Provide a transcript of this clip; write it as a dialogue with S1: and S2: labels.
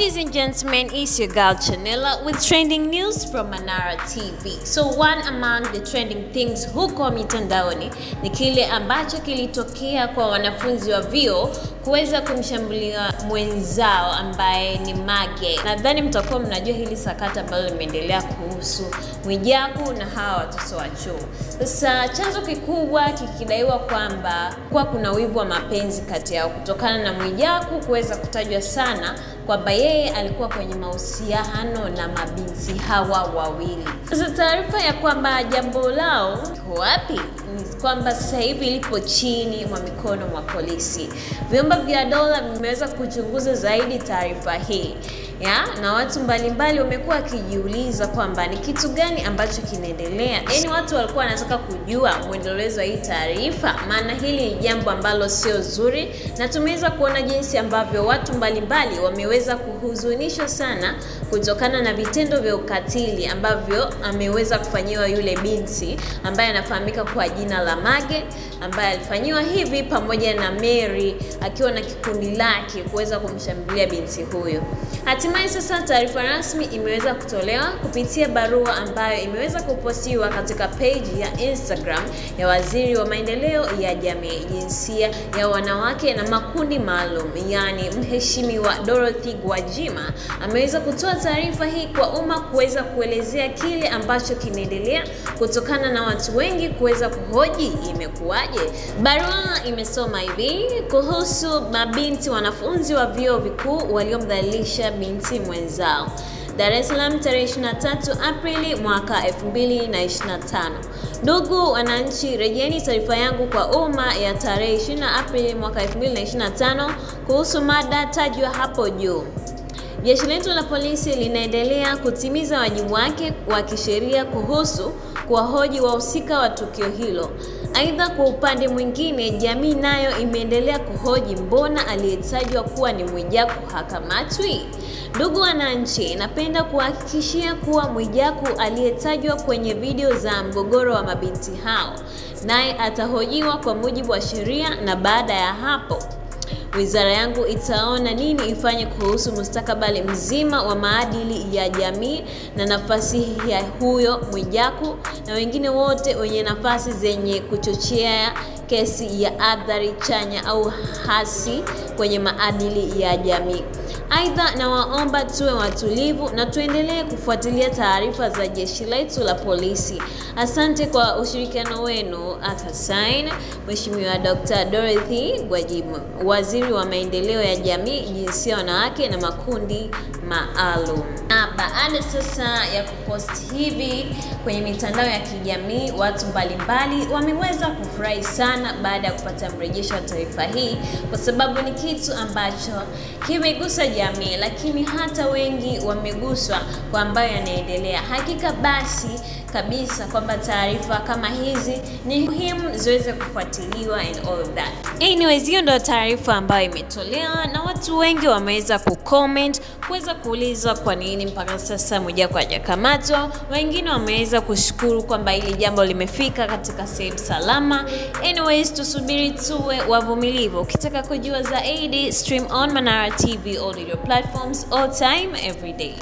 S1: Ladies and gentlemen, it's your girl Chanela with trending news from Manara TV. So one among the trending things huko mitandaoni ni kile ambacho kilitokea kwa wanafunzi wa vyuo kuweza kumshambulia mwenzao ambaye ni Mage. Nadhani mtakuwa mnajua hili sakata ambalo limeendelea kuhusu Mwijaku na hawa watoto wa chuo. Sasa chanzo kikubwa kikidaiwa kwamba kuna wivu wa mapenzi kati yao kutokana na Mwijaku kuweza kutajwa sana kwamba yeye alikuwa kwenye mahusiano na mabinti hawa wawili. Sasa taarifa ya kwamba jambo lao liko wapi ni kwamba sasa hivi lipo chini mwa mikono mwa polisi. Vyombo vya dola vimeweza kuchunguza zaidi taarifa hii. Na watu mbalimbali wamekuwa wakijiuliza kwamba ni kitu gani ambacho kinaendelea. Yaani watu walikuwa wanataka kujua mwendelezo wa hii taarifa, maana hili ni jambo ambalo sio zuri, na tumeweza kuona jinsi ambavyo watu mbalimbali wameweza kuhuzunishwa sana kutokana na vitendo vya ukatili ambavyo ameweza kufanyiwa yule binti ambaye anafahamika kwa jina la Mage, ambaye alifanyiwa hivi pamoja na Mary akiwa na kikundi lake kuweza kumshambulia binti huyo. Hatimaye sasa taarifa rasmi imeweza kutolewa kupitia barua ambayo imeweza kupostiwa katika page ya Instagram ya Waziri wa Maendeleo ya Jamii, Jinsia ya Wanawake na Makundi Maalum, yani Mheshimiwa Dorothy Gwajima. Ameweza kutoa taarifa hii kwa umma kuweza kuelezea kile ambacho kinaendelea kutokana na watu wengi kuweza kuhoji imekuwaje. Barua imesoma hivi kuhusu mabinti wanafunzi wa vyuo vikuu waliomdhalilisha binti mwenzao. Dar es Salaam tarehe 23 Aprili mwaka 2025. Ndugu wananchi, rejeni taarifa yangu kwa umma ya tarehe 20 Aprili mwaka 2025 kuhusu mada tajwa hapo juu. Jeshi letu la polisi linaendelea kutimiza wajibu wake wa kisheria kuhusu kuwahoji wahusika wa tukio hilo. Aidha, kwa upande mwingine, jamii nayo imeendelea kuhoji mbona aliyetajwa kuwa ni Mwijaku hakamatwi. Ndugu wananchi, napenda kuhakikishia kuwa Mwijaku aliyetajwa kwenye video za mgogoro wa mabinti hao naye atahojiwa kwa mujibu wa sheria, na baada ya hapo wizara yangu itaona nini ifanye kuhusu mustakabali mzima wa maadili ya jamii na nafasi ya huyo Mwijaku na wengine wote wenye nafasi zenye kuchochea kesi ya athari chanya au hasi kwenye maadili ya jamii. Aidha, na waomba tuwe watulivu na tuendelee kufuatilia taarifa za jeshi letu la polisi. Asante kwa ushirikiano wenu. Atasaini Mheshimiwa Dr. Dorothy Gwajima, Waziri wa Maendeleo ya Jamii, Jinsia ya Wanawake na Makundi Maalum. Na baada sasa ya kupost hivi kwenye mitandao ya kijamii, watu mbalimbali wameweza kufurahi sana baada ya kupata mrejesho wa taarifa hii, kwa sababu ni kitu ambacho kimegusa jamii, lakini hata wengi wameguswa kwa ambayo yanaendelea. Hakika basi kabisa kwamba taarifa kama hizi ni muhimu ziweze kufuatiliwa and all of that. Anyways, hiyo ndio taarifa ambayo imetolewa na watu wengi wameweza kucomment kuweza kuuliza kwa nini mpaka sasa Mwijaku hajakamatwa. Wengine wameweza kushukuru kwamba hili jambo limefika katika sehemu salama. Anyways, tusubiri tuwe wavumilivu. Ukitaka kujua zaidi, stream on Manara TV all your platforms all time every day.